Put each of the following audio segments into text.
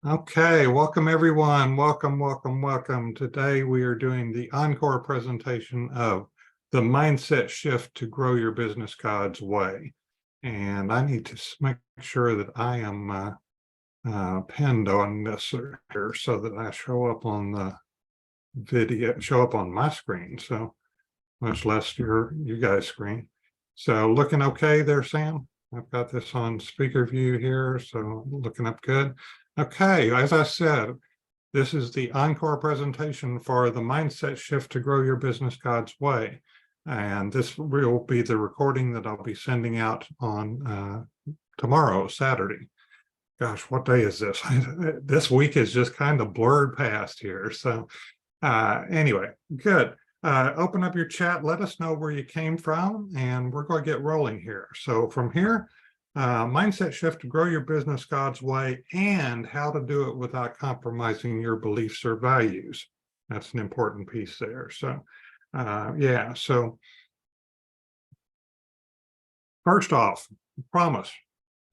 Okay, welcome everyone. Welcome, welcome, welcome. Today we are doing the encore presentation of the mindset shift to grow your business God's way. And I need to make sure that I am pinned on this here so that I show up on the video, show up on my screen. So much less you guys' screen. So looking okay there, Sam? I've got this on speaker view here, so looking up good. Okay, as I said, this is the encore presentation for the mindset shift to grow your business God's way. And this will be the recording that I'll be sending out on tomorrow, Saturday. Gosh, what day is this? This week is just kind of blurred past here. So anyway, good. Open up your chat, let us know where you came from, and we're going to get rolling here. So from here, mindset shift to grow your business God's way and how to do it without compromising your beliefs or values. That's an important piece there. So yeah, so first off, promise,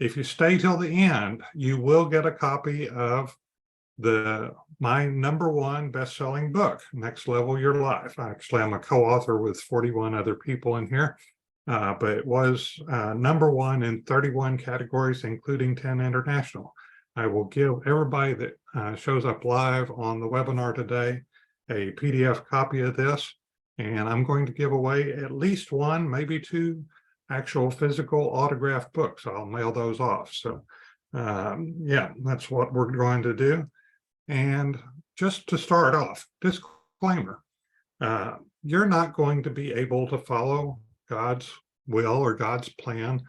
if you stay till the end, you will get a copy of my #1 best-selling book, Next Level Your Life. Actually, I'm a co-author with 41 other people in here, but it was #1 in 31 categories, including 10 international. I will give everybody that shows up live on the webinar today a PDF copy of this, and I'm going to give away at least one, maybe two actual physical autographed books. I'll mail those off. So yeah, that's what we're going to do. And just to start off, disclaimer, you're not going to be able to follow God's will or God's plan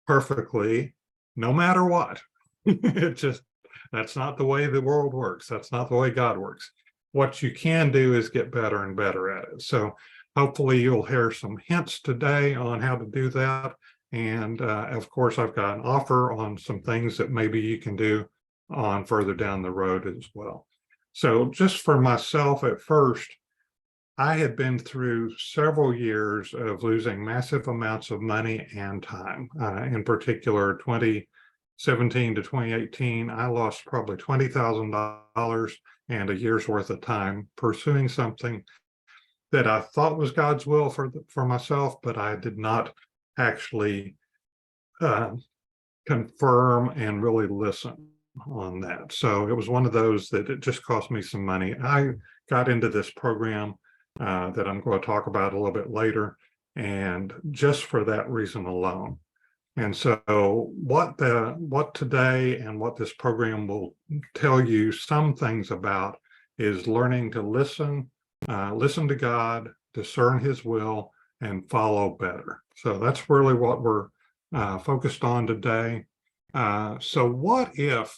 perfectly, no matter what. That's not the way the world works. That's not the way God works. What you can do is get better and better at it. So hopefully you'll hear some hints today on how to do that. And of course, I've got an offer on some things that maybe you can do on further down the road as well. So just for myself at first, I had been through several years of losing massive amounts of money and time. In particular, 2017 to 2018, I lost probably $20,000 and a year's worth of time pursuing something that I thought was God's will for myself, but I did not actually confirm and really listen on that. So it was one of those that it just cost me some money. I got into this program that I'm going to talk about a little bit later, and just for that reason alone. And so what today and what this program will tell you some things about is learning to listen to God, discern his will, and follow better. So that's really what we're focused on today. So what if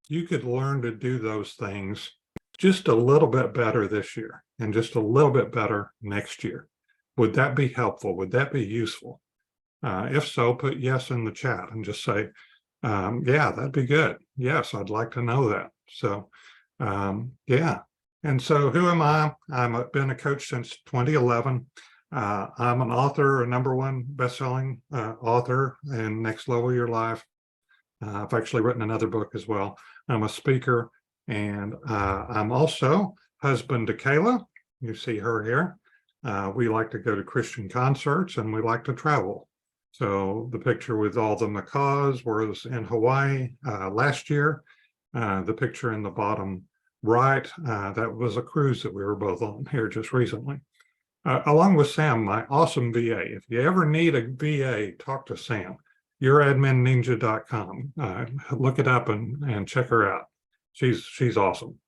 you could learn to do those things just a little bit better this year and just a little bit better next year? Would that be helpful? Would that be useful? If so, put yes in the chat and just say, yeah, that'd be good. Yes, I'd like to know that. So yeah. And so who am I? I've been a coach since 2011. I'm an author, a #1 best-selling author in Next Level Your Life. I've actually written another book as well. I'm a speaker, and I'm also husband to Kayla. You see her here. We like to go to Christian concerts, and we like to travel. So the picture with all the macaws was in Hawaii last year. The picture in the bottom right, that was a cruise that we were both on here just recently. Along with Sam, my awesome VA. If you ever need a VA, talk to Sam. youradminninja.com. Look it up and check her out. She's awesome.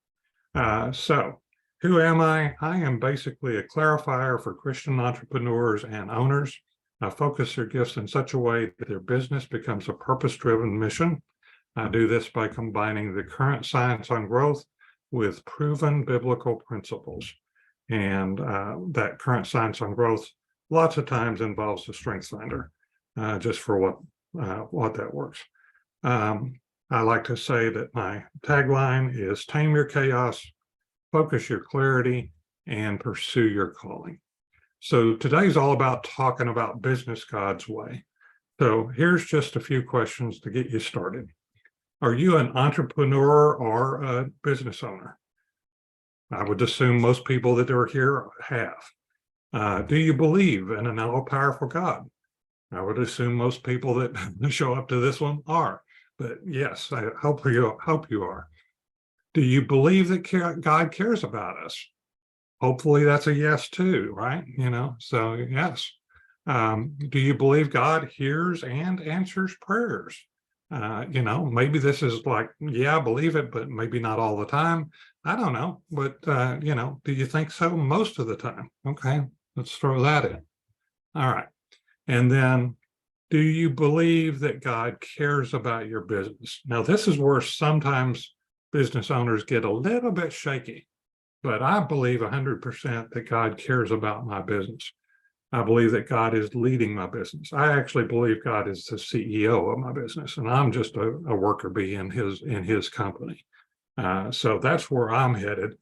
So who am I? I am basically a clarifier for Christian entrepreneurs and owners. I focus their gifts in such a way that their business becomes a purpose-driven mission. I do this by combining the current science on growth with proven biblical principles. And that current science on growth lots of times involves the strength finder, just for what that works. I like to say that my tagline is tame your chaos, focus your clarity, and pursue your calling. So today's all about talking about business God's way. So here's just a few questions to get you started. Are you an entrepreneur or a business owner? I would assume most people that are here have. Do you believe in an all-powerful God? I would assume most people that show up to this one are. But yes, I hope you are. Do you believe that God cares about us? Hopefully that's a yes too, right? So yes. Do you believe God hears and answers prayers? Maybe this is like, yeah, I believe it, but maybe not all the time. I don't know. But, do you think so? Most of the time. Okay, let's throw that in. All right. And then, do you believe that God cares about your business? Now, this is where sometimes business owners get a little bit shaky, but I believe 100% that God cares about my business. I believe that God is leading my business. I actually believe God is the CEO of my business, and I'm just a worker bee in his company. So that's where I'm headed.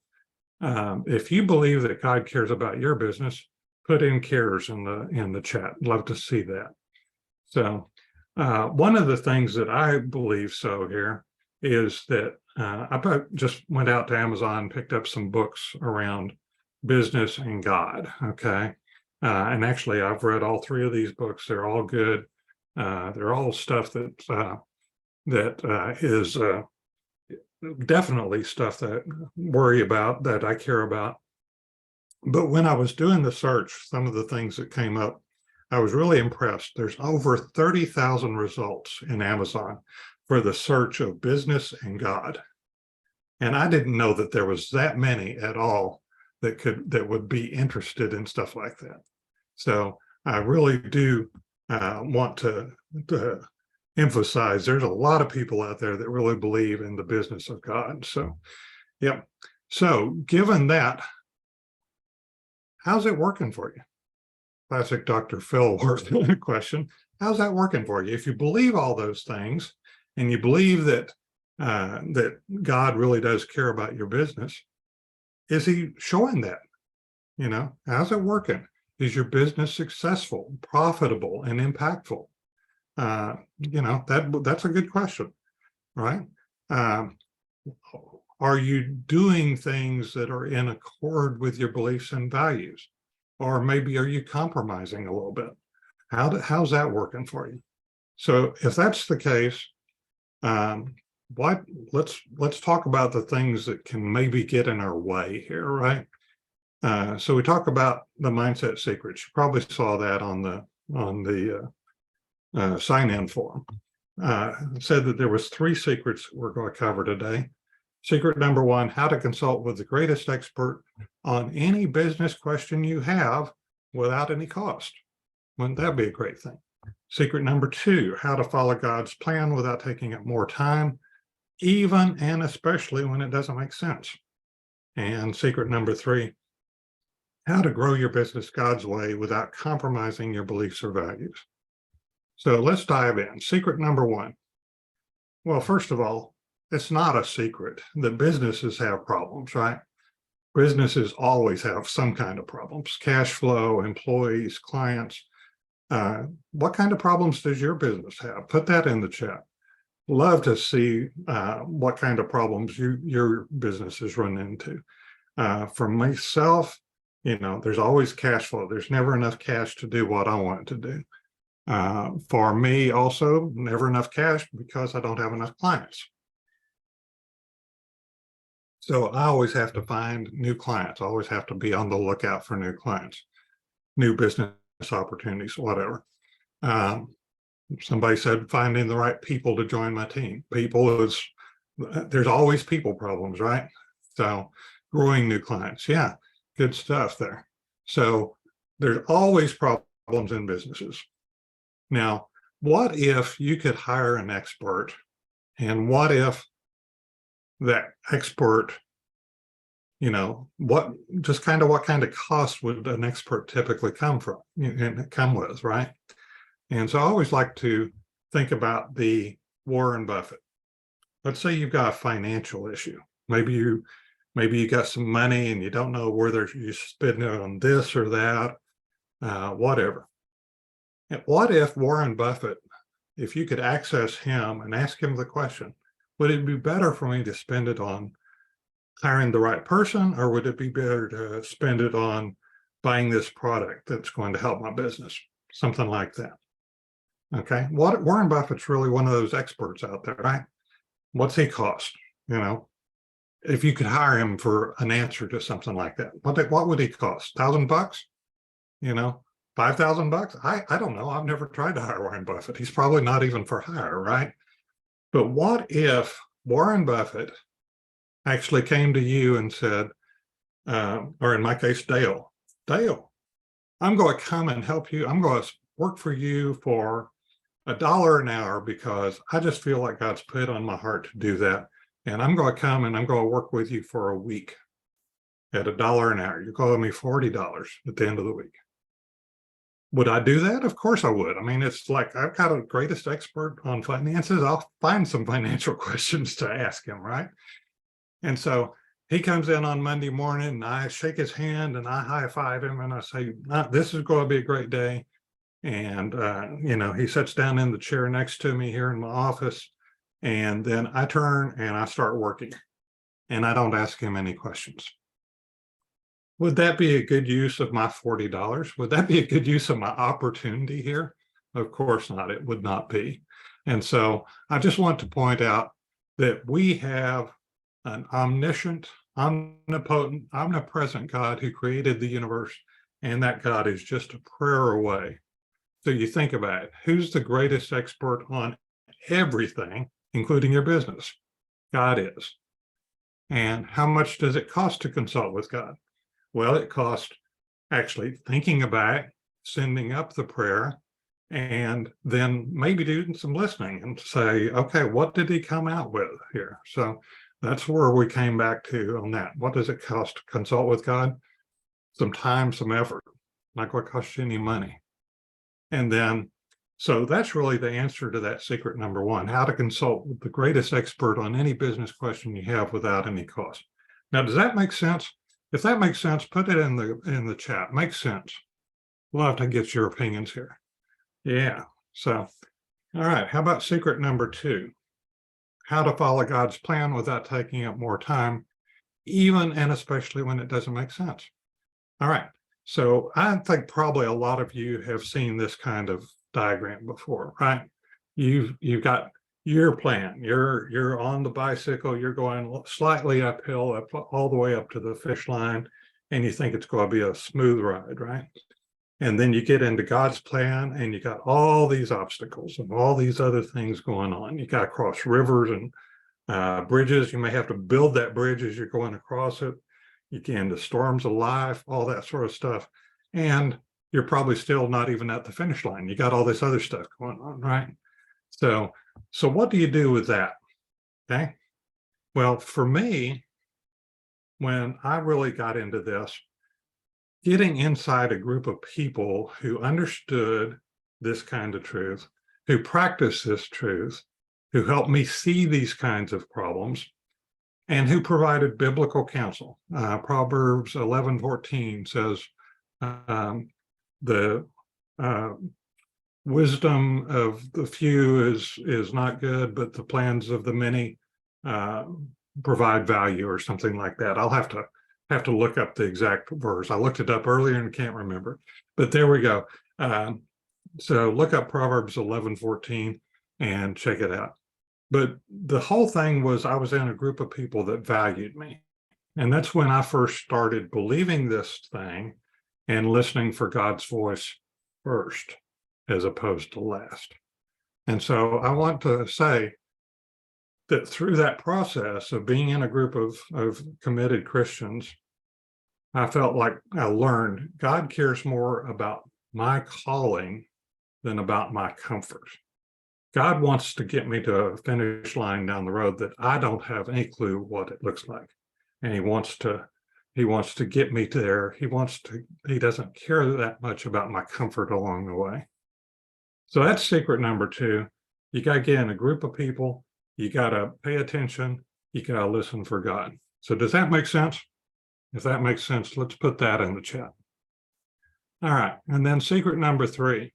If you believe that God cares about your business, put in cares in the chat. Love to see that. So one of the things that I believe so here is that I just went out to Amazon, picked up some books around business and God. Okay. And actually, I've read all three of these books. They're all good. They're all stuff that is definitely stuff that I worry about, that I care about. But when I was doing the search, some of the things that came up, I was really impressed. There's over 30,000 results in Amazon for the search of business and God. And I didn't know that there was that many at all that would be interested in stuff like that. So I really do want to emphasize there's a lot of people out there that really believe in the business of God. So, yeah. So given that, how's it working for you? Classic Dr. Phil question. How's that working for you? If you believe all those things and you believe that that God really does care about your business, is he showing that? How's it working? Is your business successful, profitable, and impactful? That's a good question, right? Are you doing things that are in accord with your beliefs and values? Or maybe are you compromising a little bit? How's that working for you? So if that's the case, let's talk about the things that can maybe get in our way here, right? So we talk about the mindset secrets. You probably saw that on the sign-in form. Said that there was 3 secrets we're going to cover today. Secret number 1, how to consult with the greatest expert on any business question you have without any cost. Wouldn't that be a great thing? Secret number 2, how to follow God's plan without taking up more time, even and especially when it doesn't make sense. And secret number 3, how to grow your business God's way without compromising your beliefs or values. So let's dive in. Secret number 1. Well, first of all, it's not a secret that businesses have problems, right? Businesses always have some kind of problems: cash flow, employees, clients. What kind of problems does your business have? Put that in the chat. Love to see what kind of problems your business is run into. For myself, there's always cash flow. There's never enough cash to do what I want to do. For me also, never enough cash because I don't have enough clients. So I always have to find new clients. I always have to be on the lookout for new clients, new business opportunities, whatever. Somebody said finding the right people to join my team. There's always people problems, right? So growing new clients. Yeah, good stuff there. So there's always problems in businesses. Now, what if you could hire an expert, and what if that expert, what kind of cost would an expert typically come with, right? And so I always like to think about the Warren Buffett. Let's say you've got a financial issue. Maybe you got some money and you don't know whether you spend it on this or that, whatever. And what if Warren Buffett, if you could access him and ask him the question, would it be better for me to spend it on hiring the right person, or would it be better to spend it on buying this product that's going to help my business? Something like that. Okay. Warren Buffett's really one of those experts out there, right? What's he cost? You know, if you could hire him for an answer to something like that, what would he cost? $1,000? You know, $5,000? I don't know. I've never tried to hire Warren Buffett. He's probably not even for hire, right? But what if Warren Buffett actually came to you and said, or in my case, Dale, I'm going to come and help you. I'm going to work for you for $1 an hour because I just feel like God's put on my heart to do that. And I'm going to come and I'm going to work with you for a week at $1 an hour. You're calling me $40 at the end of the week. Would I do that? Of course I would. I mean, it's like I've got a greatest expert on finances. I'll find some financial questions to ask him, right? And so he comes in on Monday morning and I shake his hand and I high five him and I say, this is going to be a great day. And, you know, he sits down in the chair next to me here in my office. And then I turn and I start working and I don't ask him any questions. Would that be a good use of my $40? Would that be a good use of my opportunity here? Of course not. It would not be. And so I just want to point out that we have an omniscient, omnipotent, omnipresent God who created the universe, and that God is just a prayer away. So you think about it, who's the greatest expert on everything, including your business? God is. And how much does it cost to consult with God? Well, it costs actually thinking about, sending up the prayer, and then maybe doing some listening and say, okay, what did he come out with here? So that's where we came back to on that. What does it cost to consult with God? Some time, some effort, not going to cost you any money. And then, so that's really the answer to that secret number one, how to consult with the greatest expert on any business question you have without any cost. Now, does that make sense? If that makes sense, put it in the chat. Makes sense. We'll have to get your opinions here. Yeah. So, all right. How about secret number two? How to follow God's plan without taking up more time, even and especially when it doesn't make sense. All right. So I think probably a lot of you have seen this kind of diagram before, right? You've got your plan. You're on the bicycle. You're going slightly uphill, all the way up to the finish line, and you think it's going to be a smooth ride, right? And then you get into God's plan, and you got all these obstacles and all these other things going on. You got to cross rivers and bridges. You may have to build that bridge as you're going across it. You get into storms of life, all that sort of stuff, and you're probably still not even at the finish line. You got all this other stuff going on, right? So what do you do with that? Okay. Well, for me, when I really got into this, getting inside a group of people who understood this kind of truth, who practiced this truth, who helped me see these kinds of problems, and who provided biblical counsel. Proverbs 11:14 says, the wisdom of the few is not good, but the plans of the many provide value, or something like that. I'll have to look up the exact verse. I looked it up earlier and can't remember, but there we go. So look up Proverbs 11:14 and check it out. But the whole thing was I was in a group of people that valued me. And that's when I first started believing this thing and listening for God's voice first, as opposed to last. And so I want to say that through that process of being in a group of committed Christians, I felt like I learned God cares more about my calling than about my comfort. God wants to get me to a finish line down the road that I don't have any clue what it looks like. And he wants to get me there. He doesn't care that much about my comfort along the way. So that's secret number two. You got to get in a group of people. You got to pay attention. You got to listen for God. So does that make sense? If that makes sense, let's put that in the chat. All right. And then secret number three,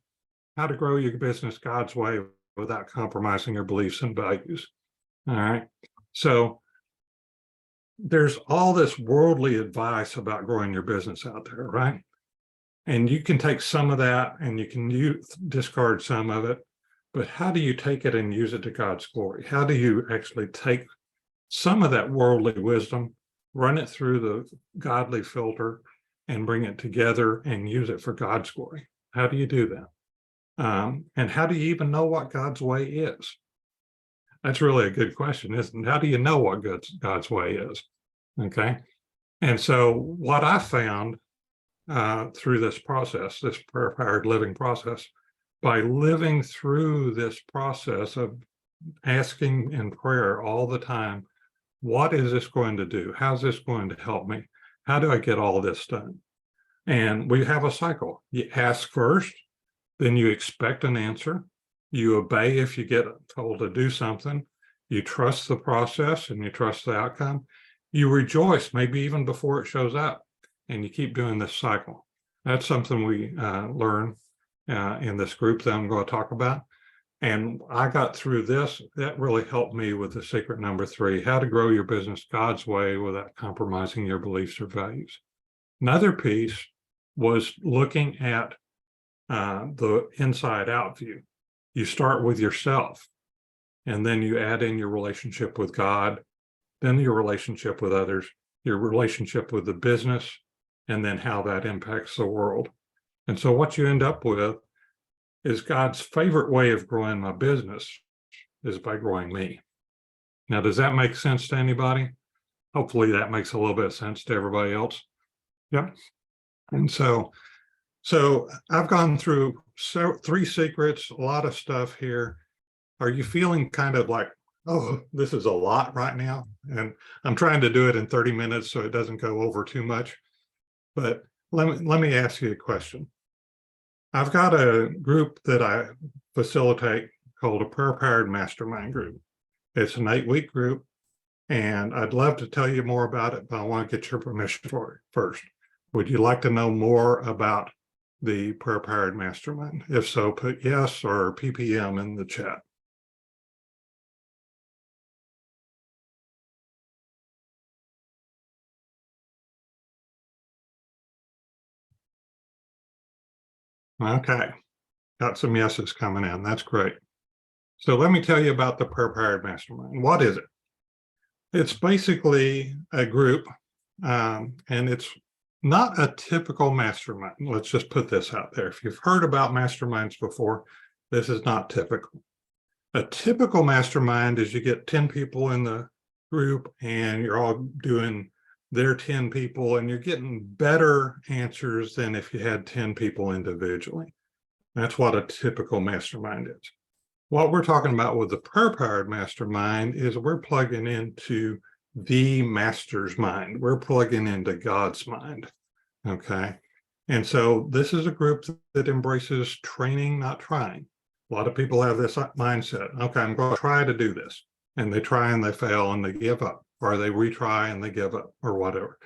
how to grow your business God's way without compromising your beliefs and values. All right. So there's all this worldly advice about growing your business out there, right? And you can take some of that and you can discard some of it, but how do you take it and use it to God's glory? How do you actually take some of that worldly wisdom, run it through the godly filter, and bring it together and use it for God's glory? How do you do that? And how do you even know what God's way is? That's really a good question, isn't it? How do you know what God's way is? Okay. And so what I found through this process, this prayer-powered living process, by living through this process of asking in prayer all the time, what is this going to do? How's this going to help me? How do I get all this done? And we have a cycle. You ask first, then you expect an answer. You obey if you get told to do something. You trust the process and you trust the outcome. You rejoice, maybe even before it shows up, and you keep doing this cycle. That's something we learn in this group that I'm going to talk about. And I got through this. That really helped me with the secret number 3, how to grow your business God's way without compromising your beliefs or values. Another piece was looking at the inside out view. You start with yourself, and then you add in your relationship with God, then your relationship with others, your relationship with the business, and then how that impacts the world. And so what you end up with is God's favorite way of growing my business is by growing me. Now, does that make sense to anybody? Hopefully that makes a little bit of sense to everybody else. Yep. And so I've gone through 3 secrets, a lot of stuff here. Are you feeling kind of like, oh, this is a lot right now? And I'm trying to do it in 30 minutes so it doesn't go over too much. But let me ask you a question. I've got a group that I facilitate called a Prayer-Powered Mastermind Group. It's an 8-week group, and I'd love to tell you more about it, but I want to get your permission for it first. Would you like to know more about the Prayer-Powered Mastermind? If so, put yes or PPM in the chat. Okay, got some yeses coming in. That's great. So let me tell you about the Prayer-Powered Mastermind. What is it? It's basically a group, and it's not a typical mastermind. Let's just put this out there. If you've heard about masterminds before, this is not typical. A typical mastermind is you get 10 people in the group and you're all doing their 10 people and you're getting better answers than if you had 10 people individually. That's what a typical mastermind is. What we're talking about with the prayer-powered mastermind is we're plugging into the master's mind. We're plugging into God's mind, okay? And so this is a group that embraces training, not trying. A lot of people have this mindset, okay, I'm going to try to do this. And they try and they fail and they give up, or they retry and they give up, or whatever.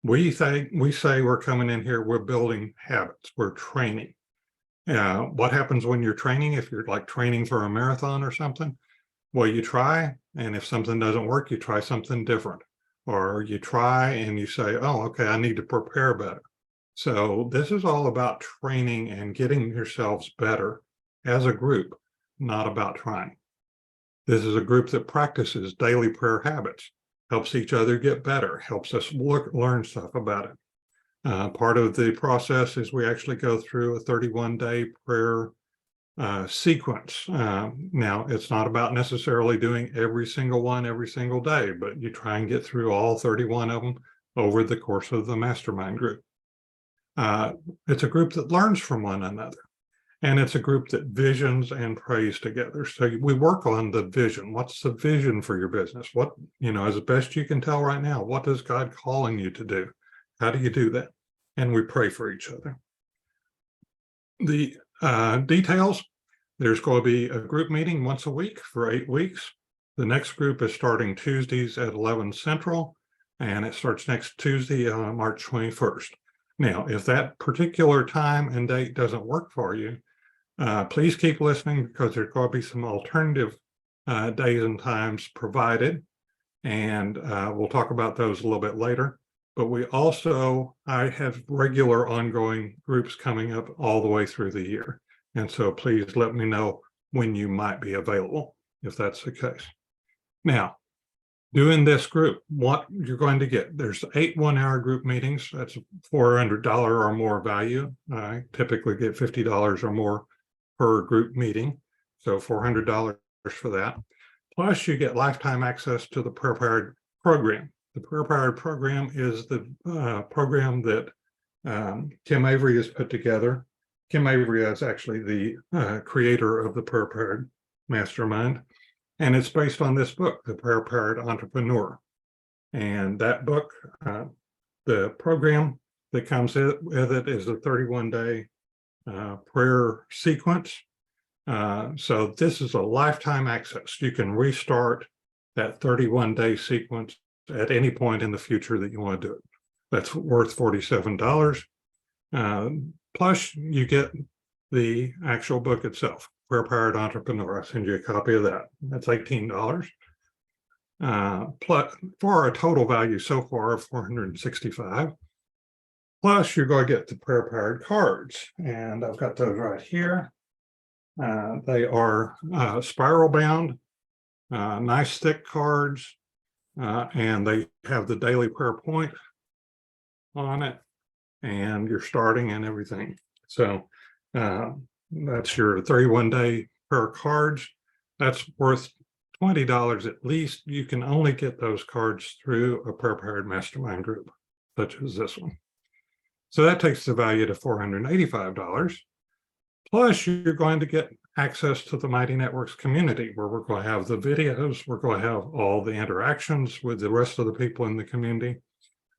We say we're coming in here, we're building habits, we're training. What happens when you're training? If you're like training for a marathon or something, well, you try, and if something doesn't work, you try something different, or you try and you say, oh, okay, I need to prepare better. So this is all about training and getting yourselves better as a group, not about trying. This is a group that practices daily prayer habits, helps each other get better, helps us learn stuff about it. Part of the process is we actually go through a 31-day prayer sequence. Now, it's not about necessarily doing every single one every single day, but you try and get through all 31 of them over the course of the mastermind group. It's a group that learns from one another. And it's a group that visions and prays together. So we work on the vision. What's the vision for your business? What, as best you can tell right now, what is God calling you to do? How do you do that? And we pray for each other. The details, there's going to be a group meeting once a week for 8 weeks. The next group is starting Tuesdays at 11 Central, and it starts next Tuesday, March 21st. Now, if that particular time and date doesn't work for you, please keep listening, because there's going to be some alternative days and times provided, and we'll talk about those a little bit later. But we also, I have regular ongoing groups coming up all the way through the year. And so please let me know when you might be available, if that's the case. Now, doing this group, what you're going to get, there's 8 1-hour group meetings. That's $400 or more value. I typically get $50 or more per group meeting. So $400 for that. Plus you get lifetime access to the Prepared program. The Prepared program is the program that Kim Avery has put together. Kim Avery is actually the creator of the Prepared Mastermind. And it's based on this book, The Prepared Entrepreneur. And that book, the program that comes with it is a 31-day prayer sequence. So this is a lifetime access. You can restart that 31-day sequence at any point in the future that you want to do it. That's worth $47. Plus you get the actual book itself, Prepared Entrepreneur. I'll send you a copy of that. That's $18. Plus, for a total value so far of $465. Plus, you're going to get the Prepared cards, and I've got those right here. They are spiral bound, nice thick cards, and they have the daily prayer point on it, and you're starting and everything. So that's your 31-day prayer cards. That's worth $20 at least. You can only get those cards through a Prepared Mastermind group, such as this one. So that takes the value to $485. Plus, you're going to get access to the Mighty Networks community, where we're going to have the videos, we're going to have all the interactions with the rest of the people in the community.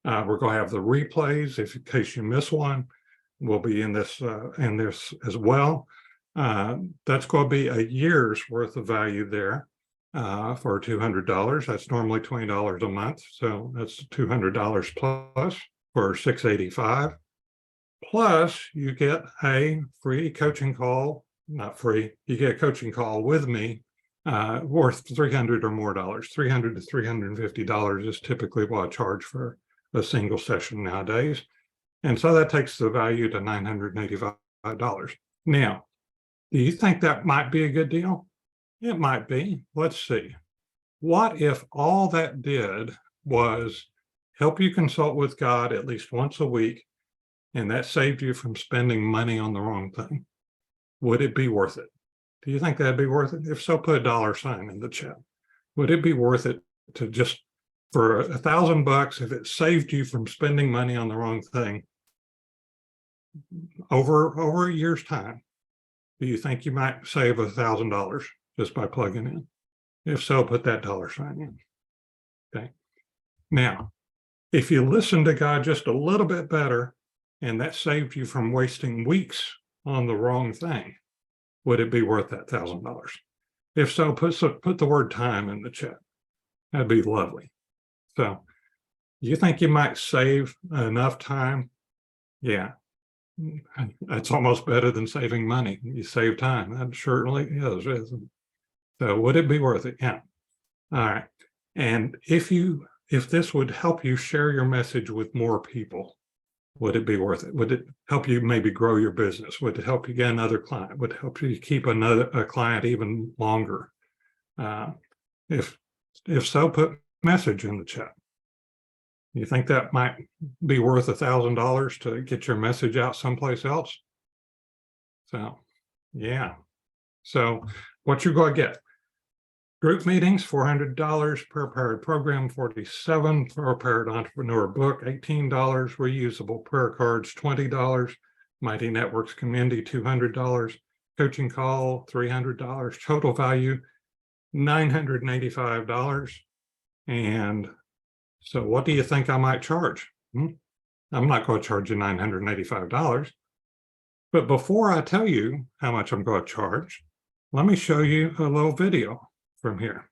We're going to have the replays, if in case you miss one, will be in this as well. That's going to be a year's worth of value there for $200. That's normally $20 a month, so that's $200 plus for $685. Plus, you get a free coaching call, not free, you get a coaching call with me worth $300 or more. $300 to $350 is typically what I charge for a single session nowadays. And so that takes the value to $985. Now, do you think that might be a good deal? It might be. Let's see. What if all that did was help you consult with God at least once a week, and that saved you from spending money on the wrong thing? Would it be worth it? Do you think that'd be worth it? If so, put a $sign in the chat. Would it be worth it to just, for $1,000, if it saved you from spending money on the wrong thing over a year's time? Do you think you might save $1,000 just by plugging in? If so, put that $sign in. Okay. Now, if you listen to God just a little bit better, and that saved you from wasting weeks on the wrong thing, would it be worth that $1,000? If so, put the word time in the chat. That'd be lovely. So you think you might save enough time? Yeah, that's almost better than saving money. You save time. That certainly is, isn't it? So would it be worth it? Yeah. All right. And if this would help you share your message with more people, would it be worth it? Would it help you maybe grow your business? Would it help you get another client? Would it help you keep a client even longer? If so, put message in the chat. You think that might be worth $1,000 to get your message out someplace else? So, yeah. So what you're going to get: group meetings, $400, Prepared program, $47, Prepared Entrepreneur book, $18, reusable prayer cards, $20, Mighty Networks community, $200, coaching call, $300, total value, $985. And so what do you think I might charge? I'm not going to charge you $985. But before I tell you how much I'm going to charge, let me show you a little video from here.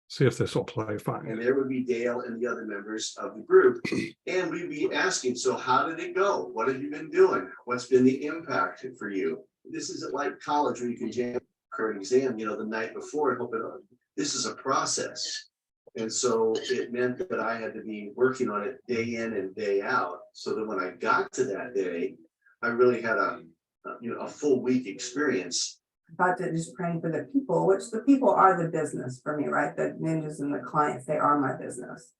See if this will play fine. And there would be Dale and the other members of the group. And we'd be asking, so how did it go? What have you been doing? What's been the impact for you? This isn't like college where you can jam current exam, the night before and hoping, oh, this is a process. And so it meant that I had to be working on it day in and day out, so that when I got to that day, I really had a full week experience. About to just praying for the people, which the people are the business for me, right? The ninjas and the clients, they are my business.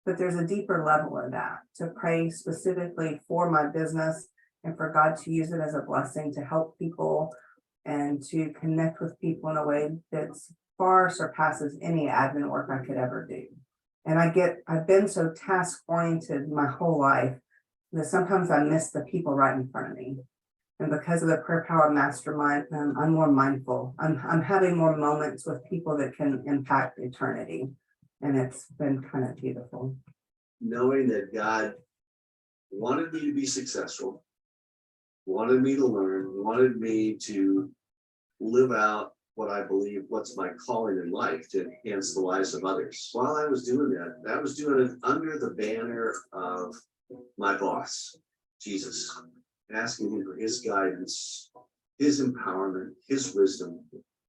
But there's a deeper level of that, to pray specifically for my business and for God to use it as a blessing to help people and to connect with people in a way that's far surpasses any admin work I could ever do. And I've been so task oriented my whole life that sometimes I miss the people right in front of me. And because of the Prayer Power Mastermind, I'm more mindful. I'm having more moments with people that can impact eternity. And it's been kind of beautiful. Knowing that God wanted me to be successful, wanted me to learn, wanted me to live out what I believe, what's my calling in life, to enhance the lives of others. While I was doing that, I was doing it under the banner of my boss, Jesus, asking him for his guidance, his empowerment, his wisdom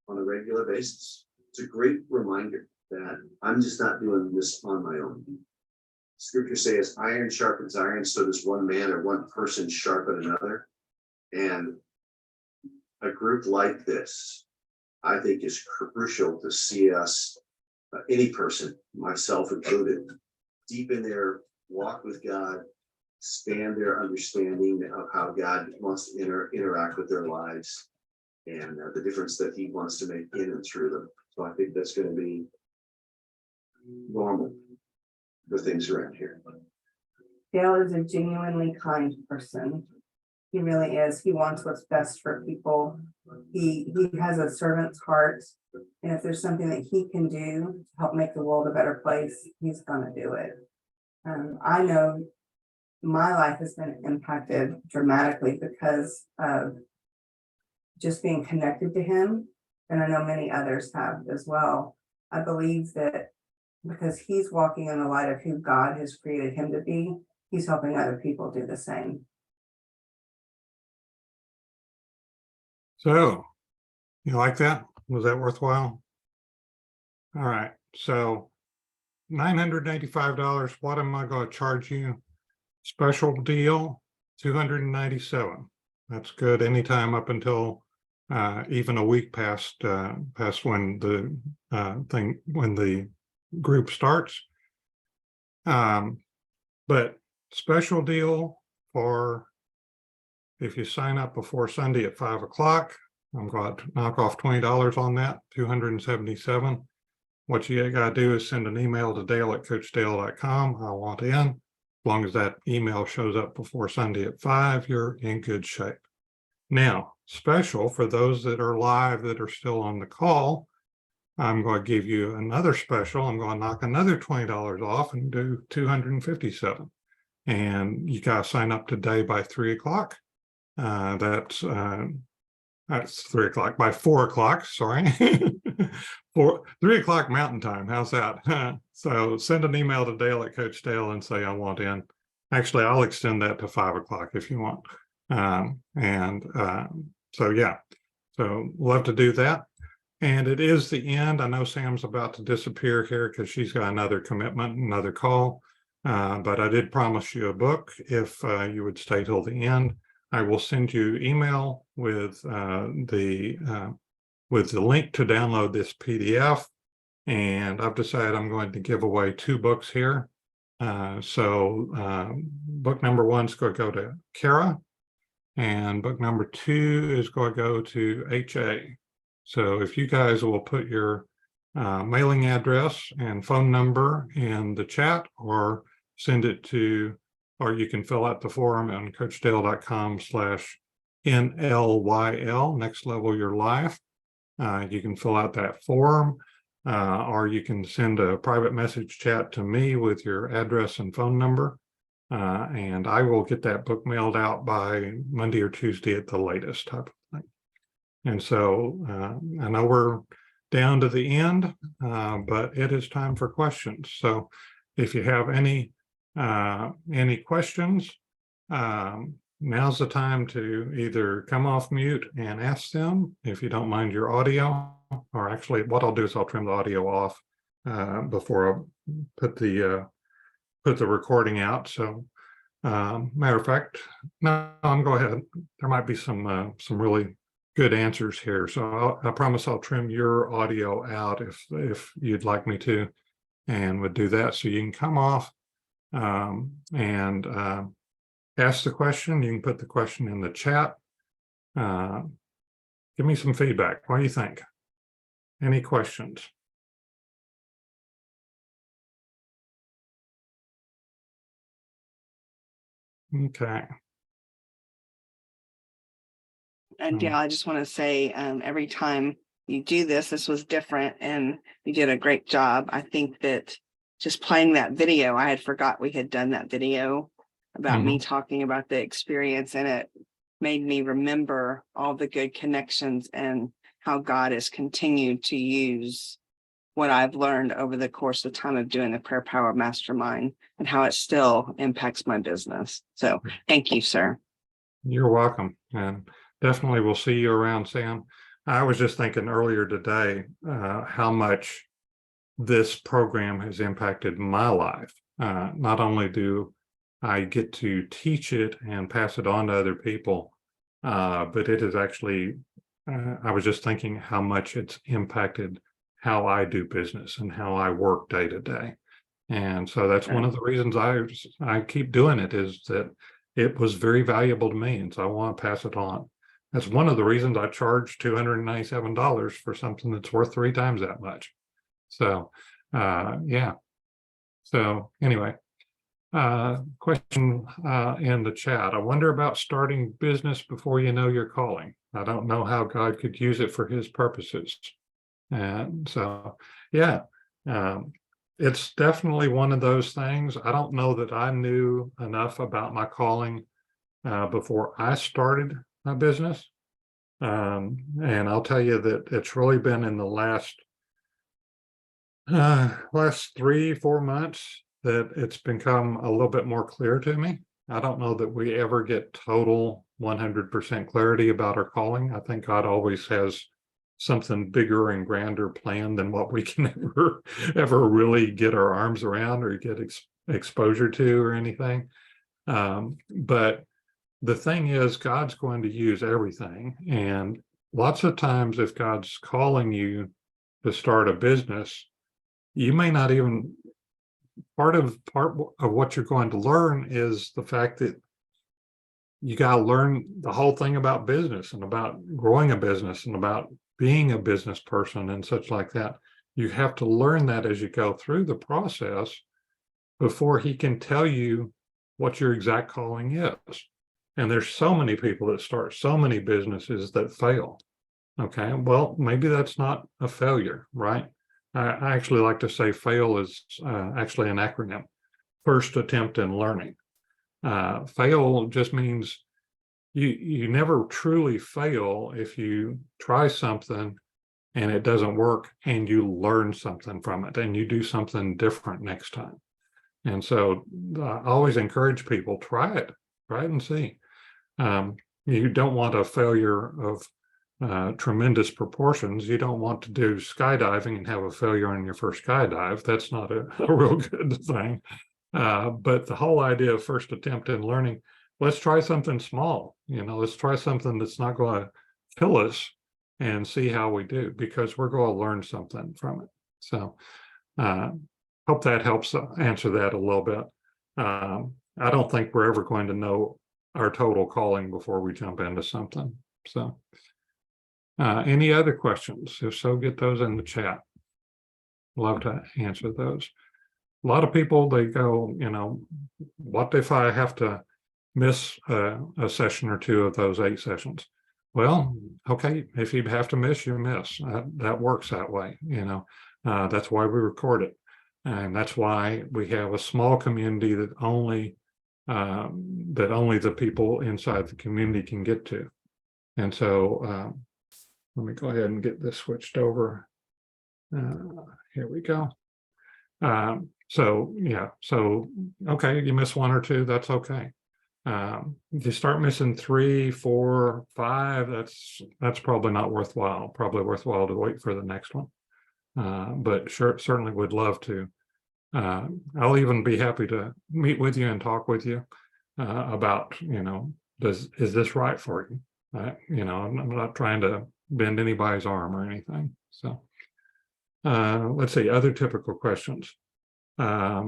on a regular basis. It's a great reminder that I'm just not doing this on my own. Scripture says, iron sharpens iron, so does one man or one person sharpen another. And a group like this, I think, is crucial to see us, any person, myself included, deepen their walk with God, expand their understanding of how God wants to interact with their lives, and the difference that he wants to make in and through them. So I think that's going to be normal for things around here. Dale is a genuinely kind person. He really is. He wants what's best for people. He has a servant's heart. And if there's something that he can do to help make the world a better place, he's gonna do it. I know my life has been impacted dramatically because of just being connected to him. And I know many others have as well. I believe that because he's walking in the light of who God has created him to be, he's helping other people do the same. So, you like that? Was that worthwhile? All right, so $985, what am I going to charge you? Special deal, $297. That's good anytime up until even a week past when the when the group starts. But special deal for if you sign up before Sunday at 5 o'clock, I'm going to knock off $20 on that, $277. What you got to do is send an email to dale@coachdale.com. I want in. As long as that email shows up before Sunday at 5, you're in good shape. Now, special for those that are live that are still on the call, I'm going to give you another special. I'm going to knock another $20 off and do $257. And you got to sign up today by 3 o'clock. That's 3 o'clock, by 4 o'clock, sorry. 3 o'clock Mountain Time, how's that? So send an email to Dale at Coach Dale and say I want in. Actually, I'll extend that to 5 o'clock if you want. So yeah, so love to do that. And it is the end. I know Sam's about to disappear here because she's got another commitment, another call. But I did promise you a book if you would stay till the end. I will send you email with the link to download this PDF. And I've decided I'm going to give away 2 books here. Book number 1 is going to go to Kara, and book number 2 is going to go to HA. So if you guys will put your mailing address and phone number in the chat, or send it to, or you can fill out the form on coachdale.com/NLYL, Next Level Your Life. You can fill out that form, or you can send a private message chat to me with your address and phone number. And I will get that book mailed out by Monday or Tuesday at the latest, type of thing. And so I know we're down to the end, but it is time for questions. So if you have any questions, now's the time to either come off mute and ask them if you don't mind your audio, or actually what I'll do is I'll trim the audio off before I put the recording out. So matter of fact, no, I'm go ahead. There might be some really good answers here. So I promise I'll trim your audio out if you'd like me to, and would do that. So you can come off and ask the question. You can put the question in the chat. Give me some feedback. What do you think? Any questions? Okay. And yeah, I just want to say, every time you do this, this was different and you did a great job. I think that just playing that video, I had forgot we had done that video about me talking about the experience, and it made me remember all the good connections and how God has continued to use what I've learned over the course of time of doing the Prayer Power Mastermind, and how it still impacts my business. So thank you, sir. You're welcome. And definitely we'll see you around, Sam. I was just thinking earlier today how much this program has impacted my life. Not only do I get to teach it and pass it on to other people, but it is actually, I was just thinking how much it's impacted how I do business and how I work day to day. And so that's one of the reasons I keep doing it, is that it was very valuable to me. And so I want to pass it on. That's one of the reasons I charge $297 for something that's worth 3 times that much. So, yeah. So anyway, question in the chat. I wonder about starting business before you know your calling. I don't know how God could use it for his purposes. And so, yeah, it's definitely one of those things. I don't know that I knew enough about my calling before I started my business. And I'll tell you that it's really been in the last 3-4 months that it's become a little bit more clear to me. I don't know that we ever get total 100% clarity about our calling. I think God always has something bigger and grander planned than what we can ever really get our arms around or get exposure to or anything. But the thing is, God's going to use everything. And lots of times, if God's calling you to start a business, you may not even, part of what you're going to learn is the fact that you got to learn the whole thing about business and about growing a business and about being a business person and such like that. You have to learn that as you go through the process before he can tell you what your exact calling is. And there's so many people that start so many businesses that fail. Okay, well, maybe that's not a failure, right? I actually like to say fail is actually an acronym: first attempt in learning. Fail just means you never truly fail if you try something and it doesn't work and you learn something from it and you do something different next time. And so I always encourage people, try it and see. You don't want a failure of tremendous proportions. You don't want to do skydiving and have a failure on your first skydive. That's not a real good thing. But the whole idea of first attempt in learning, let's try something small. Let's try something that's not going to kill us and see how we do, because we're going to learn something from it. So hope that helps answer that a little bit. I don't think we're ever going to know our total calling before we jump into something. So any other questions? If so, get those in the chat. Love to answer those. A lot of people, they go, what if I have to miss a session or two of those 8 sessions? Well, okay, if you have to miss, you miss. That works that way. That's why we record it. And that's why we have a small community that only the people inside the community can get to. And so let me go ahead and get this switched over. Here we go. So yeah, so okay, you miss 1 or 2, that's okay. If you start missing 3, 4, 5, that's probably not worthwhile. Probably worthwhile to wait for the next one. But sure, certainly would love to. I'll even be happy to meet with you and talk with you about, is this right for you? I'm not trying to bend anybody's arm or anything. So let's see, other typical questions. How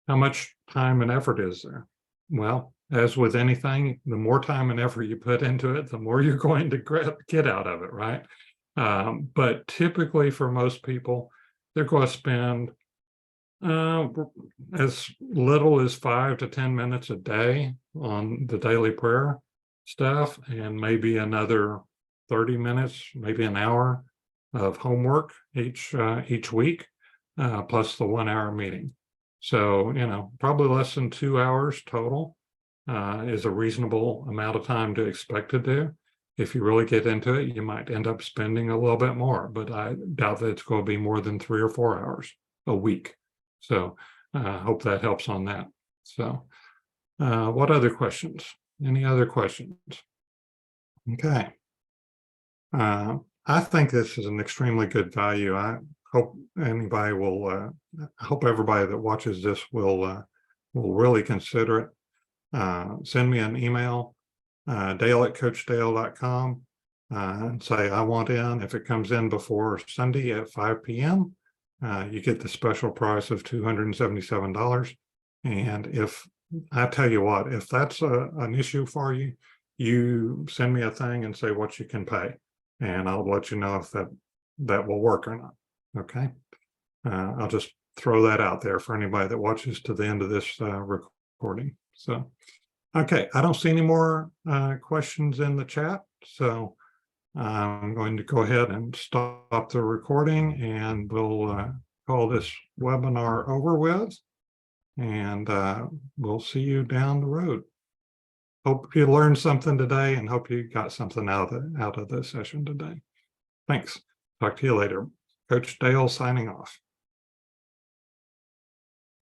much time and effort is there? Well, as with anything, the more time and effort you put into it, the more you're going to get out of it, right? But typically for most people, they're going to spend as little as 5 to 10 minutes a day on the daily prayer stuff, and maybe another 30 minutes, maybe an hour of homework each week, plus the 1 hour meeting. So, probably less than 2 hours total is a reasonable amount of time to expect to do. If you really get into it, you might end up spending a little bit more, but I doubt that it's going to be more than 3 or 4 hours a week. So I hope that helps on that. So what other questions? Any other questions? Okay. I think this is an extremely good value. I hope anybody will, I hope everybody that watches this will really consider it. Send me an email, dale@coachdale.com, and say, I want in. If it comes in before Sunday at 5 p.m., you get the special price of $277. And if I tell you what, if that's an issue for you, you send me a thing and say what you can pay, and I'll let you know if that will work or not. Okay. I'll just throw that out there for anybody that watches to the end of this recording. So, okay, I don't see any more questions in the chat. So I'm going to go ahead and stop the recording, and we'll call this webinar over with, and we'll see you down the road. Hope you learned something today, and hope you got something out of the session today. Thanks. Talk to you later. Coach Dale signing off.